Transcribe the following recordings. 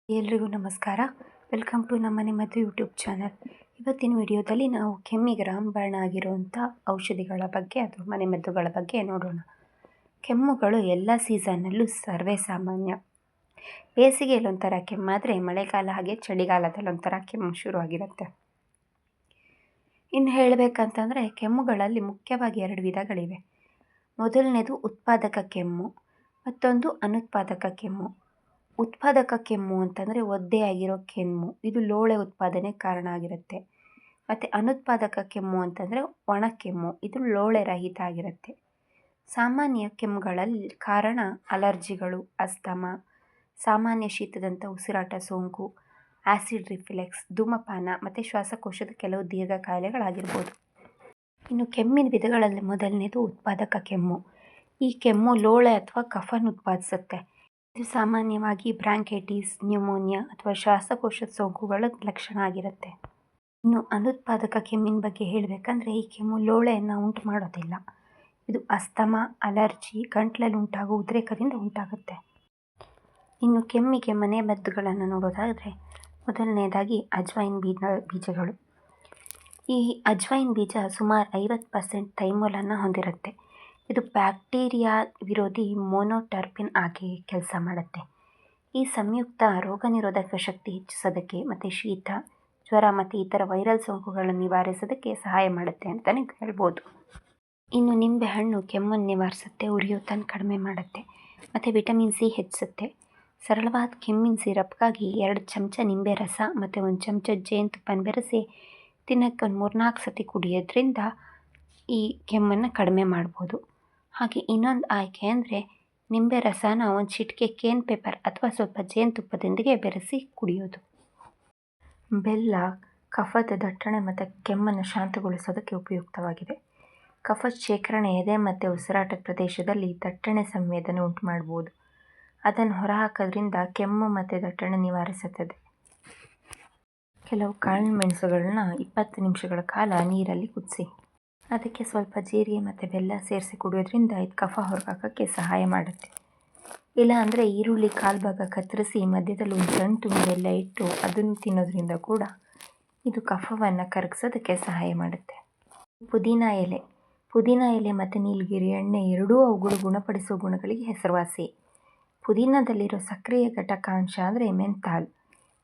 ಎಲ್ರಿಗೂ ನಮಸ್ಕಾರ. Welcome to ನಮ್ಮನೆ ಮದ್ದು ಯೂಟ್ಯೂಬ್ ಚಾನಲ್. ಇವತ್ತಿನ ವಿಡಿಯೋದಲ್ಲಿ ನಾವು ಕೆಮ್ಮಿಗೆ ರಾಮಬಾಣ ಆಗಿರುವಂಥ ಔಷಧಿಗಳ ಬಗ್ಗೆ ಅಥವಾ ಮನೆಮದ್ದುಗಳ ಬಗ್ಗೆ ನೋಡೋಣ. ಕೆಮ್ಮುಗಳು ಎಲ್ಲ ಸೀಸನ್ನಲ್ಲೂ ಸರ್ವೇ ಸಾಮಾನ್ಯ. ಬೇಸಿಗೆಯಲ್ಲಿ ಒಂಥರ ಕೆಮ್ಮಾದರೆ ಮಳೆಗಾಲ ಹಾಗೆ ಚಳಿಗಾಲದಲ್ಲಿ ಒಂಥರ ಕೆಮ್ಮು ಶುರುವಾಗಿರುತ್ತೆ. ಇನ್ನು ಹೇಳಬೇಕಂತಂದರೆ ಕೆಮ್ಮುಗಳಲ್ಲಿ ಮುಖ್ಯವಾಗಿ 2 ವಿಧಗಳಿವೆ. ಮೊದಲನೇದು ಉತ್ಪಾದಕ ಕೆಮ್ಮು, ಮತ್ತೊಂದು ಅನುತ್ಪಾದಕ ಕೆಮ್ಮು. ಉತ್ಪಾದಕ ಕೆಮ್ಮು ಅಂತಂದರೆ ಒದ್ದೆಯಾಗಿರೋ ಕೆಮ್ಮು, ಇದು ಲೋಳೆ ಉತ್ಪಾದನೆಗೆ ಕಾರಣ ಆಗಿರುತ್ತೆ. ಮತ್ತು ಅನುತ್ಪಾದಕ ಕೆಮ್ಮು ಅಂತಂದರೆ ಒಣ ಕೆಮ್ಮು, ಇದು ಲೋಳೆ ರಹಿತ ಆಗಿರುತ್ತೆ. ಸಾಮಾನ್ಯ ಕೆಮ್ಮುಗಳಲ್ಲಿ ಕಾರಣ ಅಲರ್ಜಿಗಳು, ಅಸ್ತಮ, ಸಾಮಾನ್ಯ ಶೀತದಂಥ ಉಸಿರಾಟ ಸೋಂಕು, ಆ್ಯಸಿಡ್ ರಿಫ್ಲೆಕ್ಸ್, ಧೂಮಪಾನ ಮತ್ತು ಶ್ವಾಸಕೋಶದ ಕೆಲವು ದೀರ್ಘ ಕಾಯಿಲೆಗಳಾಗಿರ್ಬೋದು. ಇನ್ನು ಕೆಮ್ಮಿನ ವಿಧಗಳಲ್ಲಿ ಮೊದಲನೇದು ಉತ್ಪಾದಕ ಕೆಮ್ಮು. ಈ ಕೆಮ್ಮು ಲೋಳೆ ಅಥವಾ ಕಫನ ಉತ್ಪಾದಿಸುತ್ತೆ. ಇದು ಸಾಮಾನ್ಯವಾಗಿ ಬ್ರಾಂಕೈಟಿಸ್, ನ್ಯೂಮೋನಿಯಾ ಅಥವಾ ಶ್ವಾಸಕೋಶದ ಸೋಂಕುಗಳ ಲಕ್ಷಣ ಆಗಿರುತ್ತೆ. ಇನ್ನು ಅನುತ್ಪಾದಕ ಕೆಮ್ಮಿನ ಬಗ್ಗೆ ಹೇಳಬೇಕಂದ್ರೆ ಈ ಕೆಮ್ಮು ಲೋಳೆಯನ್ನು ಉಂಟು ಮಾಡೋದಿಲ್ಲ. ಇದು ಅಸ್ತಮ, ಅಲರ್ಜಿ, ಗಂಟ್ಲಲ್ಲಿ ಉಂಟಾಗುವ ಉದ್ರೇಕದಿಂದ ಉಂಟಾಗುತ್ತೆ. ಇನ್ನು ಕೆಮ್ಮಿಗೆ ಮನೆ ಮದ್ದುಗಳನ್ನು ನೋಡೋದಾದರೆ ಮೊದಲನೇದಾಗಿ ಅಜ್ವೈನ್ ಬೀಜಗಳು. ಈ ಅಜ್ವೈನ್ ಬೀಜ ಸುಮಾರು 50% ಥೈಮೋಲನ್ನು ಹೊಂದಿರುತ್ತೆ. ಇದು ಬ್ಯಾಕ್ಟೀರಿಯಾ ವಿರೋಧಿ ಮೊನೊಟರ್ಪಿನ್ ಆಗಿ ಕೆಲಸ ಮಾಡುತ್ತೆ. ಈ ಸಂಯುಕ್ತ ರೋಗ ನಿರೋಧಕ ಶಕ್ತಿ ಹೆಚ್ಚಿಸೋದಕ್ಕೆ ಮತ್ತು ಶೀತ, ಜ್ವರ ಮತ್ತು ಇತರ ವೈರಲ್ ಸೋಂಕುಗಳನ್ನು ನಿವಾರಿಸೋದಕ್ಕೆ ಸಹಾಯ ಮಾಡುತ್ತೆ ಅಂತಲೇ ಹೇಳ್ಬೋದು. ಇನ್ನು ನಿಂಬೆಹಣ್ಣು ಕೆಮ್ಮನ್ನು ನಿವಾರಿಸುತ್ತೆ, ಉರಿಯೂತನ ಕಡಿಮೆ ಮಾಡುತ್ತೆ ಮತ್ತು ವಿಟಮಿನ್ ಸಿ ಹೆಚ್ಚಿಸುತ್ತೆ. ಸರಳವಾದ ಕೆಮ್ಮಿನ ಸಿರಪ್ಗಾಗಿ 2 ಚಮಚ ನಿಂಬೆ ರಸ ಮತ್ತು 1 ಚಮಚ ಜೇನುತುಪ್ಪನ ಬೆರೆಸಿ ದಿನಕ್ಕೆ 3-4 ಸತಿ ಕುಡಿಯೋದ್ರಿಂದ ಈ ಕೆಮ್ಮನ್ನು ಕಡಿಮೆ ಮಾಡ್ಬೋದು. ಹಾಗೆ ಇನ್ನೊಂದು ಆಯ್ಕೆ ಅಂದರೆ ನಿಂಬೆ ರಸನ 1 ಚಿಟಿಕೆ ಕೇನ್ ಪೆಪ್ಪರ್ ಅಥವಾ ಸ್ವಲ್ಪ ಜೇನುತುಪ್ಪದೊಂದಿಗೆ ಬೆರೆಸಿ ಕುಡಿಯೋದು. ಬೆಲ್ಲ ಕಫದ ದಟ್ಟಣೆ ಮತ್ತು ಕೆಮ್ಮನ್ನು ಶಾಂತಗೊಳಿಸೋದಕ್ಕೆ ಉಪಯುಕ್ತವಾಗಿದೆ. ಕಫದ ಶೇಖರಣೆ ಎದೆ ಮತ್ತು ಉಸಿರಾಟದ ಪ್ರದೇಶದಲ್ಲಿ ದಟ್ಟಣೆ ಸಂವೇದನೆ ಉಂಟು ಮಾಡ್ಬೋದು. ಅದನ್ನು ಹೊರಹಾಕೋದ್ರಿಂದ ಕೆಮ್ಮು ಮತ್ತು ದಟ್ಟಣೆ ನಿವಾರಿಸುತ್ತದೆ. ಕೆಲವು ಕಾಳುಮೆಣಸುಗಳನ್ನ 20 ನಿಮಿಷಗಳ ಕಾಲ ನೀರಲ್ಲಿ ಕುದಿಸಿ ಅದಕ್ಕೆ ಸ್ವಲ್ಪ ಜೀರಿಗೆ ಮತ್ತು ಬೆಲ್ಲ ಸೇರಿಸಿ ಕುಡಿಯೋದ್ರಿಂದ ಇದು ಕಫ ಹೊರಹಾಕೋಕ್ಕೆ ಸಹಾಯ ಮಾಡುತ್ತೆ. ಇಲ್ಲ ಅಂದರೆ ಈರುಳ್ಳಿ ಕಾಲು ಭಾಗ ಕತ್ತರಿಸಿ ಮಧ್ಯದಲ್ಲಿ 1 ಸಣ್ಣ ತುಂಡು ಬೆಲ್ಲ ಇಟ್ಟು ಅದನ್ನು ತಿನ್ನೋದ್ರಿಂದ ಕೂಡ ಇದು ಕಫವನ್ನು ಕರಗಿಸೋದಕ್ಕೆ ಸಹಾಯ ಮಾಡುತ್ತೆ. ಪುದೀನ ಎಲೆ ಮತ್ತು ನೀಲಗಿರಿ ಎಣ್ಣೆ ಎರಡೂ ಅವುಗಳು ಗುಣಪಡಿಸುವ ಗುಣಗಳಿಗೆ ಹೆಸರುವಾಸಿ. ಪುದೀನದಲ್ಲಿರೋ ಸಕ್ರಿಯ ಘಟಕಾಂಶ ಅಂದರೆ ಮೆಂಥಾಲ್.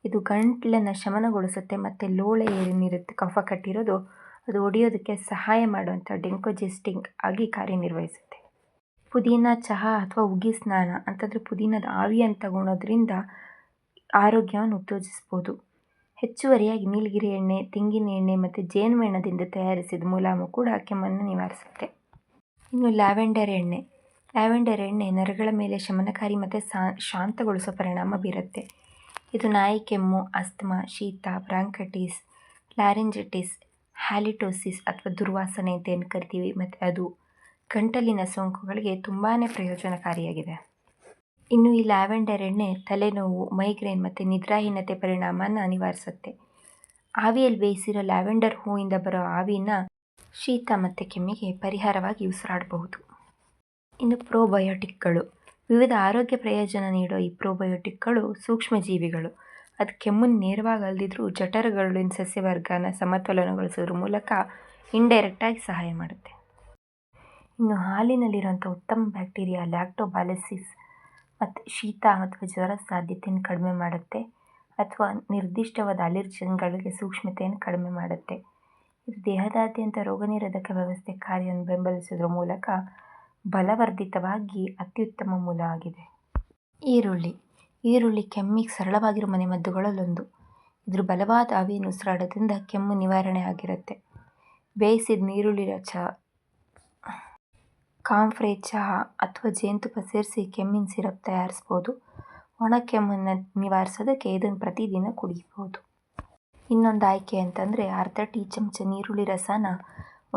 ಇದು ಗಂಟಲನ್ನು ಶಮನಗೊಳಿಸುತ್ತೆ ಮತ್ತು ಲೋಳೆ ಏನಿರುತ್ತೆ ಕಫ ಕಟ್ಟಿರೋದು ಅದು ಒಡೆಯೋದಕ್ಕೆ ಸಹಾಯ ಮಾಡುವಂಥ ಡೆಂಕೋಜೆಸ್ಟಿಂಗ್ ಆಗಿ ಕಾರ್ಯನಿರ್ವಹಿಸುತ್ತೆ. ಪುದೀನ ಚಹಾ ಅಥವಾ ಉಗಿ ಸ್ನಾನ ಅಂತಂದರೆ ಪುದೀನದ ಆವಿಯನ್ನು ತಗೊಳೋದ್ರಿಂದ ಆರೋಗ್ಯವನ್ನು ಉತ್ತೇಜಿಸ್ಬೋದು. ಹೆಚ್ಚುವರಿಯಾಗಿ ನೀಲಗಿರಿ ಎಣ್ಣೆ, ತೆಂಗಿನ ಎಣ್ಣೆ ಮತ್ತು ಜೇನುಮೆಣದಿಂದ ತಯಾರಿಸಿದ ಮುಲಾಮು ಕೂಡ ಕೆಮ್ಮನ್ನು ನಿವಾರಿಸುತ್ತೆ. ಇನ್ನು ಲ್ಯಾವೆಂಡರ್ ಎಣ್ಣೆ ನರಗಳ ಮೇಲೆ ಶಮನಕಾರಿ ಮತ್ತು ಶಾಂತಗೊಳಿಸೋ ಪರಿಣಾಮ ಬೀರುತ್ತೆ. ಇದು ನಾಯಿ ಕೆಮ್ಮು, ಅಸ್ತಮ, ಶೀತ, ಬ್ರಾಂಕೈಟಿಸ್, ಲಾರಿಂಜಿಟಿಸ್, ಹ್ಯಾಲಿಟೋಸಿಸ್ ಅಥವಾ ದುರ್ವಾಸನೆ ಅಂತ ಏನು ಕರಿತೀವಿ ಮತ್ತು ಅದು ಗಂಟಲಿನ ಸೋಂಕುಗಳಿಗೆ ತುಂಬಾ ಪ್ರಯೋಜನಕಾರಿಯಾಗಿದೆ. ಇನ್ನು ಈ ಲ್ಯಾವೆಂಡರ್ ಎಣ್ಣೆ ತಲೆನೋವು, ಮೈಗ್ರೇನ್ ಮತ್ತು ನಿದ್ರಾಹೀನತೆ ಪರಿಣಾಮನ ನಿವಾರಿಸುತ್ತೆ. ಆವಿಯಲ್ಲಿ ಬೇಯಿಸಿರೋ ಲ್ಯಾವೆಂಡರ್ ಹೂವಿಂದ ಬರೋ ಆವಿನ ಶೀತ ಮತ್ತು ಕೆಮ್ಮಿಗೆ ಪರಿಹಾರವಾಗಿ ಉಸಿರಾಡಬಹುದು. ಇನ್ನು ಪ್ರೋಬಯೋಟಿಕ್ಗಳು. ವಿವಿಧ ಆರೋಗ್ಯ ಪ್ರಯೋಜನ ನೀಡೋ ಈ ಪ್ರೋಬಯೋಟಿಕ್ಗಳು ಸೂಕ್ಷ್ಮಜೀವಿಗಳು. ಅದು ಕೆಮ್ಮನ್ನು ನೇರವಾಗಿ ಅಲ್ಲದಿದ್ರೂ ಜಠರಗಳಿನ ಸಸ್ಯವರ್ಗನ ಸಮತೋಲನಗೊಳಿಸೋದ್ರ ಮೂಲಕ ಇಂಡೈರೆಕ್ಟಾಗಿ ಸಹಾಯ ಮಾಡುತ್ತೆ. ಇನ್ನು ಹಾಲಿನಲ್ಲಿರುವಂಥ ಉತ್ತಮ ಬ್ಯಾಕ್ಟೀರಿಯಾ ಲ್ಯಾಕ್ಟೋಬಾಸಿಲಸ್ ಮತ್ತು ಶೀತ ಅಥವಾ ಜ್ವರದ ಸಾಧ್ಯತೆಯನ್ನು ಕಡಿಮೆ ಮಾಡುತ್ತೆ ಅಥವಾ ನಿರ್ದಿಷ್ಟವಾದ ಅಲರ್ಜಿನ್ಗಳಿಗೆ ಸೂಕ್ಷ್ಮತೆಯನ್ನು ಕಡಿಮೆ ಮಾಡುತ್ತೆ. ಇದು ದೇಹದಾದ್ಯಂತ ರೋಗನಿರೋಧಕ ವ್ಯವಸ್ಥೆ ಕಾರ್ಯವನ್ನು ಬೆಂಬಲಿಸೋದ್ರ ಮೂಲಕ ಬಲವರ್ಧಿತವಾಗಿ ಅತ್ಯುತ್ತಮ ಮೂಲ ಆಗಿದೆ. ಈರುಳ್ಳಿ ಕೆಮ್ಮಿಗೆ ಸರಳವಾಗಿರೋ ಮನೆಮದ್ದುಗಳಲ್ಲೊಂದು. ಇದ್ರ ಬಲವಾದ ಆವಿಯನ್ನು ಉಸಿರಾಡೋದ್ರಿಂದ ಕೆಮ್ಮು ನಿವಾರಣೆ ಆಗಿರುತ್ತೆ. ಬೇಯಿಸಿದ ನೀರುಳ್ಳಿ ರಸ, ಕಾಂಫ್ರೆ ಚಹಾ ಅಥವಾ ಜೇನುತುಪ್ಪ ಸೇರಿಸಿ ಕೆಮ್ಮಿನ ಸಿರಪ್ ತಯಾರಿಸ್ಬೋದು. ಒಣ ಕೆಮ್ಮನ್ನು ನಿವಾರಿಸೋದಕ್ಕೆ ಇದನ್ನು ಪ್ರತಿದಿನ ಕುಡಿಬೋದು. ಇನ್ನೊಂದು ಆಯ್ಕೆ ಅಂತಂದರೆ ಅರ್ಧ ಟೀ ಚಮಚ ನೀರುಳ್ಳಿ ರಸನ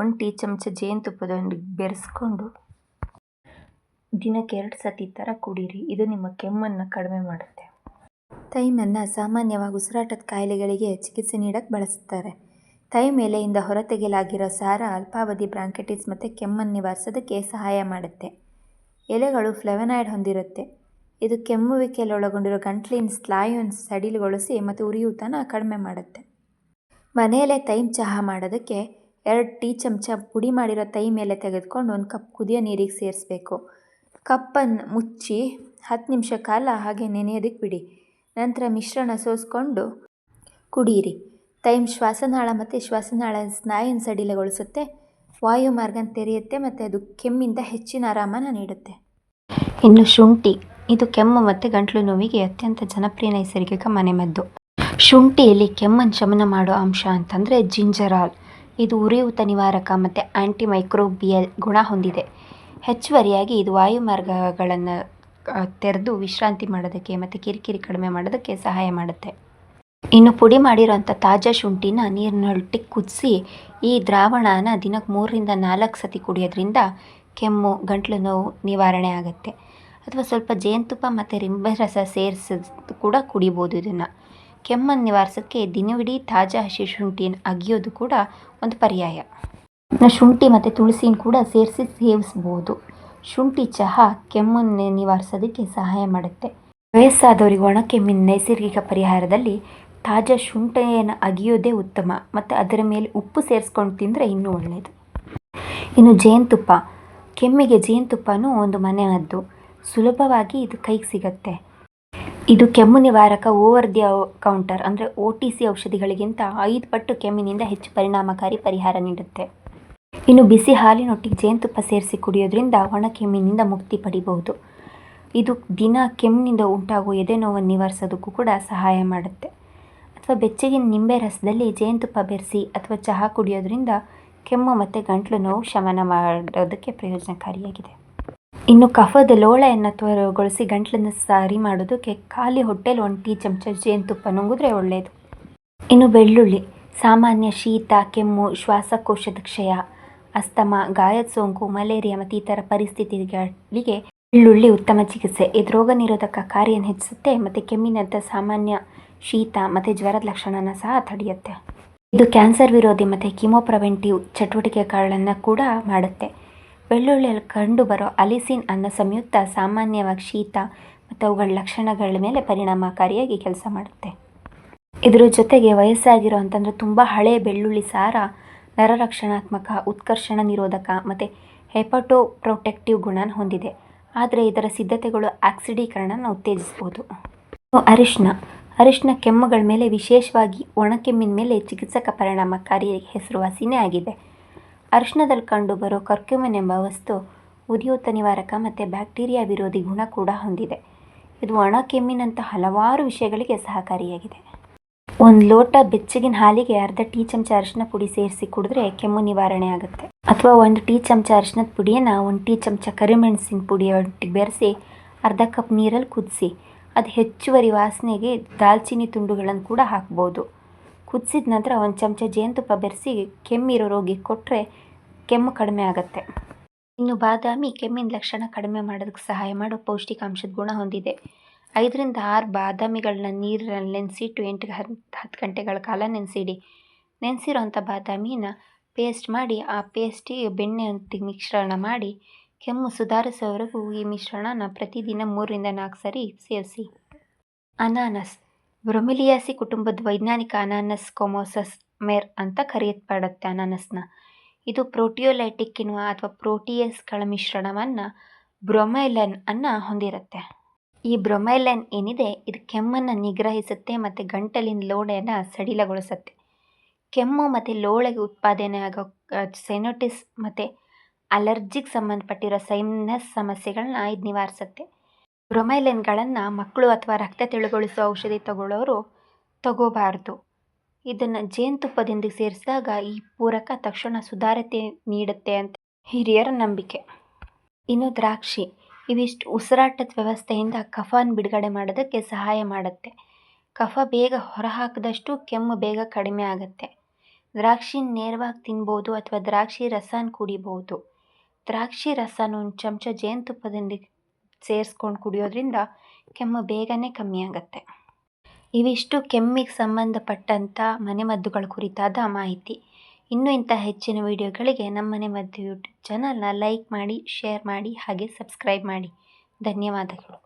1 ಟೀ ಚಮಚ ಜೇನುತುಪ್ಪದೊಂದಿಗೆ ಬೆರೆಸ್ಕೊಂಡು ದಿನಕ್ಕೆ 2 ಸತಿ ಥರ ಕುಡೀರಿ. ಇದು ನಿಮ್ಮ ಕೆಮ್ಮನ್ನು ಕಡಿಮೆ ಮಾಡುತ್ತೆ. ಥೈಮನ್ನು ಸಾಮಾನ್ಯವಾಗಿ ಉಸಿರಾಟದ ಕಾಯಿಲೆಗಳಿಗೆ ಚಿಕಿತ್ಸೆ ನೀಡೋಕ್ಕೆ ಬಳಸ್ತಾರೆ. ಥೈಮ್ ಎಲೆಯಿಂದ ಹೊರತೆಗೆಯಲಾಗಿರೋ ಸಾರ ಅಲ್ಪಾವಧಿ ಬ್ರಾಂಕೈಟಿಸ್ ಮತ್ತು ಕೆಮ್ಮನ್ನು ನಿವಾರಿಸೋದಕ್ಕೆ ಸಹಾಯ ಮಾಡುತ್ತೆ. ಎಲೆಗಳು ಫ್ಲೇವನಾಯ್ಡ್ ಹೊಂದಿರುತ್ತೆ. ಇದು ಕೆಮ್ಮುವಿಕೆಯಲ್ಲಿ ಒಳಗೊಂಡಿರೋ ಗಂಟ್ಲಿನ ಸ್ನಾಯುವನ್ನು ಸಡಿಲಗೊಳಿಸಿ ಮತ್ತು ಉರಿಯೂತನ ಕಡಿಮೆ ಮಾಡುತ್ತೆ. ಮನೆಯಲ್ಲೇ ತೈಮ್ ಚಹಾ ಮಾಡೋದಕ್ಕೆ 2 ಟೀ ಚಮಚ ಪುಡಿ ಮಾಡಿರೋ ತೈಮ್ ಎಲೆ ತೆಗೆದುಕೊಂಡು 1 ಕಪ್ ಕುದಿಯೋ ನೀರಿಗೆ ಸೇರಿಸಬೇಕು. ಕಪ್ಪನ್ನು ಮುಚ್ಚಿ 10 ನಿಮಿಷ ಕಾಲ ಹಾಗೆ ನೆನೆಯೋದಕ್ಕೆ ಬಿಡಿ. ನಂತರ ಮಿಶ್ರಣ ಸೋಸಿಕೊಂಡು ಕುಡಿಯಿರಿ. ತೈಮ್ ಶ್ವಾಸನಾಳ ಮತ್ತು ಶ್ವಾಸನಾಳ ಸ್ನಾಯುವನ್ನು ಸಡಿಲಗೊಳಿಸುತ್ತೆ, ವಾಯುಮಾರ್ಗನ ತೆರೆಯುತ್ತೆ ಮತ್ತು ಅದು ಕೆಮ್ಮಿಂದ ಹೆಚ್ಚಿನ ಆರಾಮನ ನೀಡುತ್ತೆ. ಇನ್ನು ಶುಂಠಿ, ಇದು ಕೆಮ್ಮು ಮತ್ತು ಗಂಟಲು ನೋವಿಗೆ ಅತ್ಯಂತ ಜನಪ್ರಿಯ ನೈಸರ್ಗಿಕ ಮನೆಮದ್ದು. ಶುಂಠಿಯಲ್ಲಿ ಕೆಮ್ಮನ್ನು ಶಮನ ಮಾಡೋ ಅಂಶ ಅಂತಂದರೆ ಜಿಂಜರಾಲ್. ಇದು ಉರಿಯೂತ ನಿವಾರಕ ಮತ್ತು ಆ್ಯಂಟಿಮೈಕ್ರೋಬಿಯಲ್ ಗುಣ ಹೊಂದಿದೆ. ಹೆಚ್ಚುವರಿಯಾಗಿ ಇದು ವಾಯುಮಾರ್ಗಗಳನ್ನು ತೆರೆದು ವಿಶ್ರಾಂತಿ ಮಾಡೋದಕ್ಕೆ ಮತ್ತು ಕಿರಿಕಿರಿ ಕಡಿಮೆ ಮಾಡೋದಕ್ಕೆ ಸಹಾಯ ಮಾಡುತ್ತೆ. ಇನ್ನು ಪುಡಿ ಮಾಡಿರೋಂಥ ತಾಜಾ ಶುಂಠಿನ ನೀರಿನೊಟ್ಟಿಗೆ ಕುದಿಸಿ ಈ ದ್ರಾವಣನ ದಿನಕ್ಕೆ 3 ರಿಂದ 4 ಸತಿ ಕುಡಿಯೋದ್ರಿಂದ ಕೆಮ್ಮು, ಗಂಟಲು ನೋವು ನಿವಾರಣೆ ಆಗುತ್ತೆ. ಅಥವಾ ಸ್ವಲ್ಪ ಜೇನುತುಪ್ಪ ಮತ್ತು ಲಿಂಬೆ ರಸ ಸೇರಿಸೋದು ಕೂಡ ಕುಡಿಬೋದು. ಇದನ್ನು ಕೆಮ್ಮನ್ನು ನಿವಾರಿಸೋಕ್ಕೆ ದಿನವಿಡೀ ತಾಜಾ ಹಸಿ ಶುಂಠಿನ ಅಗಿಯೋದು ಕೂಡ ಒಂದು ಪರ್ಯಾಯ. ಶುಂಠಿ ಮತ್ತು ತುಳಸಿನ ಕೂಡ ಸೇರಿಸಿ ಸೇವಿಸ್ಬೋದು. ಶುಂಠಿ ಚಹಾ ಕೆಮ್ಮನ್ನು ನಿವಾರಿಸೋದಕ್ಕೆ ಸಹಾಯ ಮಾಡುತ್ತೆ. ವಯಸ್ಸಾದವರಿಗೆ ಒಣ ಕೆಮ್ಮಿನ ನೈಸರ್ಗಿಕ ಪರಿಹಾರದಲ್ಲಿ ತಾಜಾ ಶುಂಠಿಯನ್ನು ಅಗಿಯೋದೇ ಉತ್ತಮ ಮತ್ತು ಅದರ ಮೇಲೆ ಉಪ್ಪು ಸೇರಿಸ್ಕೊಂಡು ತಿಂದರೆ ಇನ್ನೂ ಒಳ್ಳೆಯದು. ಇನ್ನು ಜೇನುತುಪ್ಪ, ಕೆಮ್ಮಿಗೆ ಜೇನುತುಪ್ಪನೂ ಒಂದು ಮನೆಮದ್ದು. ಸುಲಭವಾಗಿ ಇದು ಕೈಗೆ ಸಿಗುತ್ತೆ. ಇದು ಕೆಮ್ಮು ನಿವಾರಕ ಓವರ್ ದಿ ಕೌಂಟರ್ ಅಂದರೆ OTC ಔಷಧಿಗಳಿಗಿಂತ 5 ಪಟ್ಟು ಕೆಮ್ಮಿನಿಂದ ಹೆಚ್ಚು ಪರಿಣಾಮಕಾರಿ ಪರಿಹಾರ ನೀಡುತ್ತೆ. ಇನ್ನು ಬಿಸಿ ಹಾಲಿನೊಟ್ಟಿಗೆ ಜೇನುತುಪ್ಪ ಸೇರಿಸಿ ಕುಡಿಯೋದ್ರಿಂದ ಒಣ ಕೆಮ್ಮಿನಿಂದ ಮುಕ್ತಿ ಪಡಿಬಹುದು. ಇದು ದಿನ ಕೆಮ್ಮಿನಿಂದ ಉಂಟಾಗುವ ಎದೆ ನೋವನ್ನು ನಿವಾರಿಸೋದಕ್ಕೂ ಕೂಡ ಸಹಾಯ ಮಾಡುತ್ತೆ. ಅಥವಾ ಬೆಚ್ಚಗಿನ ನಿಂಬೆ ರಸದಲ್ಲಿ ಜೇನುತುಪ್ಪ ಬೆರೆಸಿ ಅಥವಾ ಚಹಾ ಕುಡಿಯೋದ್ರಿಂದ ಕೆಮ್ಮು ಮತ್ತು ಗಂಟಲು ನೋವು ಶಮನ ಮಾಡೋದಕ್ಕೆ ಪ್ರಯೋಜನಕಾರಿಯಾಗಿದೆ. ಇನ್ನು ಕಫದ ಲೋಳೆಯನ್ನು ತ್ವರೆಗೊಳಿಸಿ ಗಂಟಲನ್ನು ಸರಿ ಮಾಡೋದಕ್ಕೆ ಖಾಲಿ ಹೊಟ್ಟೆಲಿ 1 ಟೀ ಚಮಚ ಜೇನುತುಪ್ಪ ನುಂಗಿದ್ರೆ ಒಳ್ಳೆಯದು. ಇನ್ನು ಬೆಳ್ಳುಳ್ಳಿ, ಸಾಮಾನ್ಯ ಶೀತ, ಕೆಮ್ಮು, ಶ್ವಾಸಕೋಶದ ಕ್ಷಯ, ಅಸ್ತಮಾ, ಗಾಯದ ಸೋಂಕು, ಮಲೇರಿಯಾ ಮತ್ತು ಈ ಥರ ಪರಿಸ್ಥಿತಿಗಳಿಗೆ ಬೆಳ್ಳುಳ್ಳಿ ಉತ್ತಮ ಚಿಕಿತ್ಸೆ. ಇದು ರೋಗ ನಿರೋಧಕ ಕಾರ್ಯನ ಹೆಚ್ಚಿಸುತ್ತೆ ಮತ್ತು ಕೆಮ್ಮಿನಂಥ ಸಾಮಾನ್ಯ ಶೀತ ಮತ್ತು ಜ್ವರದ ಲಕ್ಷಣನ ಸಹ ತಡೆಯುತ್ತೆ. ಇದು ಕ್ಯಾನ್ಸರ್ ವಿರೋಧಿ ಮತ್ತು ಕೀಮೋಪ್ರಿವೆಂಟಿವ್ ಚಟುವಟಿಕೆಗಳನ್ನು ಕೂಡ ಮಾಡುತ್ತೆ. ಬೆಳ್ಳುಳ್ಳಿಯಲ್ಲಿ ಕಂಡುಬರೋ ಅಲಿಸಿನ್ ಅನ್ನೋ ಸಂಯುಕ್ತ ಸಾಮಾನ್ಯವಾಗಿ ಶೀತ ಮತ್ತು ಅವುಗಳ ಲಕ್ಷಣಗಳ ಮೇಲೆ ಪರಿಣಾಮಕಾರಿಯಾಗಿ ಕೆಲಸ ಮಾಡುತ್ತೆ. ಇದರ ಜೊತೆಗೆ ವಯಸ್ಸಾಗಿರೋ ಅಂತಂದರೆ ತುಂಬ ಹಳೆಯ ಬೆಳ್ಳುಳ್ಳಿ ಸಾರ ನರರಕ್ಷಣಾತ್ಮಕ, ಉತ್ಕರ್ಷಣ ನಿರೋಧಕ ಮತ್ತು ಹೆಪಟೋಪ್ರೊಟೆಕ್ಟಿವ್ ಗುಣನ ಹೊಂದಿದೆ. ಆದರೆ ಇದರ ಸಿದ್ಧತೆಗಳು ಆಕ್ಸಿಡೀಕರಣನ ಉತ್ತೇಜಿಸ್ಬೋದು. ಅರಿಶಿನ ಕೆಮ್ಮುಗಳ ಮೇಲೆ, ವಿಶೇಷವಾಗಿ ಒಣಕೆಮ್ಮಿನ ಮೇಲೆ ಚಿಕಿತ್ಸಕ ಪರಿಣಾಮಕಾರಿ ಹೆಸರುವಾಸಿನೇ ಆಗಿದೆ. ಅರಿಶಿನದಲ್ಲಿ ಕಂಡುಬರೋ ಕರ್ಕ್ಯುಮಿನ್ ಎಂಬ ವಸ್ತು ಉರಿಯೂತ ನಿವಾರಕ ಮತ್ತು ಬ್ಯಾಕ್ಟೀರಿಯಾ ವಿರೋಧಿ ಗುಣ ಕೂಡ ಹೊಂದಿದೆ. ಇದು ಒಣ ಕೆಮ್ಮಿನಂಥ ಹಲವಾರು ವಿಷಯಗಳಿಗೆ ಸಹಕಾರಿಯಾಗಿದೆ. 1 ಲೋಟ ಬೆಚ್ಚಗಿನ ಹಾಲಿಗೆ ಅರ್ಧ ಟೀ ಚಮಚ ಅರಿಶಿನ ಪುಡಿ ಸೇರಿಸಿ ಕುಡಿದ್ರೆ ಕೆಮ್ಮು ನಿವಾರಣೆ ಆಗುತ್ತೆ. ಅಥವಾ 1 ಟೀ ಚಮಚ ಅರಿಶಿನದ ಪುಡಿಯನ್ನು 1 ಟೀ ಚಮಚ ಕರಿಮೆಣಸಿನ ಪುಡಿಯೊಟ್ಟಿಗೆ ಬೆರೆಸಿ ಅರ್ಧ ಕಪ್ ನೀರಲ್ಲಿ ಕುದಿಸಿ ಅದು ಹೆಚ್ಚುವರಿ ವಾಸನೆಗೆ ದಾಲ್ಚಿನ್ನಿ ತುಂಡುಗಳನ್ನು ಕೂಡ ಹಾಕ್ಬೋದು. ಕುದಿಸಿದ ನಂತರ 1 ಚಮಚ ಜೇನುತುಪ್ಪ ಬೆರೆಸಿ ಕೆಮ್ಮಿರೋ ರೋಗಿಗೆ ಕೊಟ್ಟರೆ ಕೆಮ್ಮು ಕಡಿಮೆ ಆಗುತ್ತೆ. ಇನ್ನು ಬಾದಾಮಿ ಕೆಮ್ಮಿನ ಲಕ್ಷಣ ಕಡಿಮೆ ಮಾಡೋದಕ್ಕೆ ಸಹಾಯ ಮಾಡೋ ಪೌಷ್ಟಿಕಾಂಶದ ಗುಣ ಹೊಂದಿದೆ. 5 ರಿಂದ 6 ಬಾದಾಮಿಗಳನ್ನ ನೀರಿನಲ್ಲಿ ನೆನೆಸಿಟ್ಟು 8 ರಿಂದ 10 ಗಂಟೆಗಳ ಕಾಲ ನೆನೆಸಿಡಿ. ನೆನೆಸಿರೋಂಥ ಬಾದಾಮಿನ ಪೇಸ್ಟ್ ಮಾಡಿ ಆ ಪೇಸ್ಟಿಗೆ ಬೆಣ್ಣೆಯೊಂದಿಗೆ ಮಿಶ್ರಣ ಮಾಡಿ ಕೆಮ್ಮು ಸುಧಾರಿಸೋವರೆಗೂ ಈ ಮಿಶ್ರಣನ ಪ್ರತಿದಿನ 3 ರಿಂದ 4 ಸರಿ ಸೇವಿಸಿ. ಅನಾನಸ್, ಬ್ರೊಮೆಲಿಯಾಸಿ ಕುಟುಂಬದ ವೈಜ್ಞಾನಿಕ ಅನಾನಸ್ ಕೊಮೊಸಸ್ ಮೇರ್ ಅಂತ ಕರೆಯಲ್ಪಡುತ್ತೆ. ಅನಾನಸ್ನ ಇದು ಪ್ರೋಟಿಯೋಲೈಟಿಕ್ ಕಿಣ್ವ ಅಥವಾ ಪ್ರೋಟಿಯೇಸ್ಗಳ ಮಿಶ್ರಣವನ್ನು ಬ್ರೊಮೈಲಿನ್ ಅನ್ನು ಹೊಂದಿರುತ್ತೆ. ಈ ಬ್ರೊಮೈಲಿನ್ ಏನಿದೆ ಇದು ಕೆಮ್ಮನ್ನು ನಿಗ್ರಹಿಸುತ್ತೆ ಮತ್ತು ಗಂಟಲಿನ ಲೋಳೆಯನ್ನು ಸಡಿಲಗೊಳಿಸುತ್ತೆ. ಕೆಮ್ಮು ಮತ್ತು ಲೋಳೆಗೆ ಉತ್ಪಾದನೆ ಆಗೋ ಸೈನೋಟಿಸ್ ಮತ್ತು ಅಲರ್ಜಿಗೆ ಸಂಬಂಧಪಟ್ಟಿರೋ ಸೈನಸ್ ಸಮಸ್ಯೆಗಳನ್ನ ಇದು ನಿವಾರಿಸುತ್ತೆ. ಬ್ರೊಮೈಲಿನ್ಗಳನ್ನು ಮಕ್ಕಳು ಅಥವಾ ರಕ್ತ ತೆಳುಗೊಳಿಸುವ ಔಷಧಿ ತಗೊಳ್ಳೋರು ತಗೋಬಾರ್ದು. ಇದನ್ನು ಜೇನುತುಪ್ಪದೊಂದಿಗೆ ಸೇರಿಸಿದಾಗ ಈ ಪೂರಕ ತಕ್ಷಣ ಸುಧಾರತೆ ನೀಡುತ್ತೆ ಅಂತ ಹಿರಿಯರ ನಂಬಿಕೆ. ಇನ್ನು ದ್ರಾಕ್ಷಿ, ಇವಿಷ್ಟು ಉಸಿರಾಟದ ವ್ಯವಸ್ಥೆಯಿಂದ ಕಫನ ಬಿಡುಗಡೆ ಮಾಡೋದಕ್ಕೆ ಸಹಾಯ ಮಾಡುತ್ತೆ. ಕಫ ಬೇಗ ಹೊರಹಾಕಿದಷ್ಟು ಕೆಮ್ಮು ಬೇಗ ಕಡಿಮೆ ಆಗುತ್ತೆ. ದ್ರಾಕ್ಷಿನ ನೇರವಾಗಿ ತಿನ್ಬೋದು ಅಥವಾ ದ್ರಾಕ್ಷಿ ರಸನ ಕುಡಿಬೋದು. ದ್ರಾಕ್ಷಿ ರಸನ 1 ಚಮಚ ಜೇನುತುಪ್ಪದೊಂದಿಗೆ ಸೇರಿಸ್ಕೊಂಡು ಕುಡಿಯೋದ್ರಿಂದ ಕೆಮ್ಮು ಬೇಗನೆ ಕಮ್ಮಿ ಆಗುತ್ತೆ. ಇವಿಷ್ಟು ಕೆಮ್ಮಿಗೆ ಸಂಬಂಧಪಟ್ಟಂಥ ಮನೆಮದ್ದುಗಳ ಕುರಿತಾದ ಮಾಹಿತಿ. ಇನ್ನೂ ಇಂಥ ಹೆಚ್ಚಿನ ವಿಡಿಯೋಗಳಿಗೆ ನಮ್ಮ ಮನೆಮದ್ದು ಯೂಟ್ಯೂಬ್ ಚಾನಲ್ನ ಲೈಕ್ ಮಾಡಿ, ಶೇರ್ ಮಾಡಿ ಹಾಗೆ ಸಬ್ಸ್ಕ್ರೈಬ್ ಮಾಡಿ. ಧನ್ಯವಾದಗಳು.